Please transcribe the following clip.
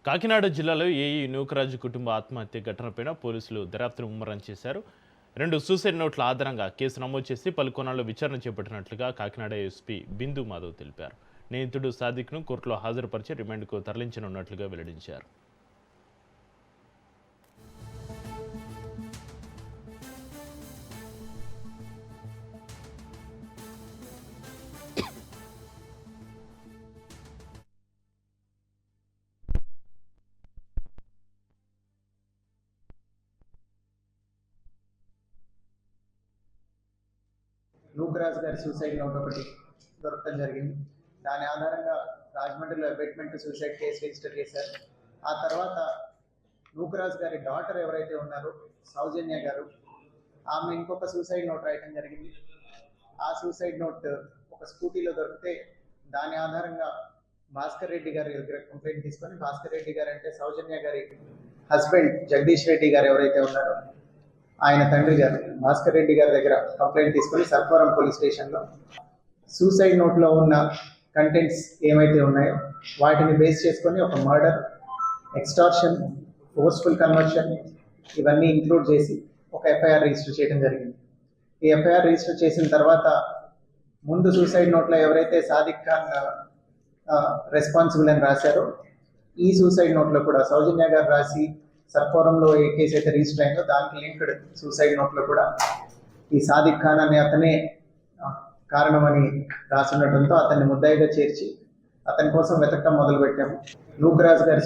కాకినాడ జిల్లాలో ఏఈ నూకరాజు కుటుంబ ఆత్మహత్య ఘటనపైన పోలీసులు దర్యాప్తును ముమ్మరం చేశారు. 2 సూసైడ్ నోట్ల ఆధారంగా కేసు నమోదు చేసి పలు కోణాల్లో విచారణ చేపట్టినట్లుగా కాకినాడ ఎస్పీ బిందు మాధవ్ తెలిపారు. నిందితుడు సాదిక్ను కోర్టులో హాజరుపరిచి రిమాండ్కు తరలించనున్నట్లుగా వెల్లడించారు. నూకరాజు గారి సూసైడ్ నోట్ ఒకటి దొరకడం జరిగింది. దాని ఆధారంగా రాజమండ్రిలో అబేట్మెంట్ సూసైడ్ కేసు రిజిస్టర్ చేశారు. ఆ తర్వాత నూకరాజు గారి డాటర్ ఎవరైతే ఉన్నారో సౌజన్య గారు, ఆమె ఇంకొక సూసైడ్ నోట్ రాయటం జరిగింది. ఆ సూసైడ్ నోట్ ఒక స్కూటీలో దొరికితే దాని ఆధారంగా భాస్కర్ రెడ్డి గారి దగ్గర కంప్లైంట్ తీసుకొని, భాస్కర్ రెడ్డి గారు అంటే సౌజన్య గారి హస్బెండ్ జగదీష్ రెడ్డి గారు ఎవరైతే ఉన్నారో ఆయన తండ్రి గారు భాస్కర్ రెడ్డి గారి దగ్గర కంప్లైంట్ తీసుకొని సర్పవరం పోలీస్ స్టేషన్లో సూసైడ్ నోట్లో ఉన్న కంటెంట్స్ ఏమైతే ఉన్నాయో వాటిని బేస్ చేసుకొని ఒక మర్డర్, ఎక్స్టార్షన్, ఫోర్స్ఫుల్ కన్వర్షన్ ఇవన్నీ ఇంక్లూడ్ చేసి ఒక ఎఫ్ఐఆర్ రిజిస్టర్ చేయడం జరిగింది. ఈ ఎఫ్ఐఆర్ రిజిస్టర్ చేసిన తర్వాత ముందు సూసైడ్ నోట్లో ఎవరైతే సాదిక్ ఖాన్ రెస్పాన్సిబుల్ అని రాశారో ఈ సూసైడ్ నోట్లో కూడా సౌజన్య గారు రాసి సర్పవరంలో ఏ కేసు అయితే రిజిస్టర్ అయిందో దానికి లింక్డ్ సూసైడ్ నోట్లో కూడా ఈ సాదిక్ ఖాన్ అనే అతనే కారణమని రాసుండటంతో అతన్ని ముద్దాయిగా చేర్చి అతని కోసం వెతకడం మొదలుపెట్టాము. నూకరాజు గారి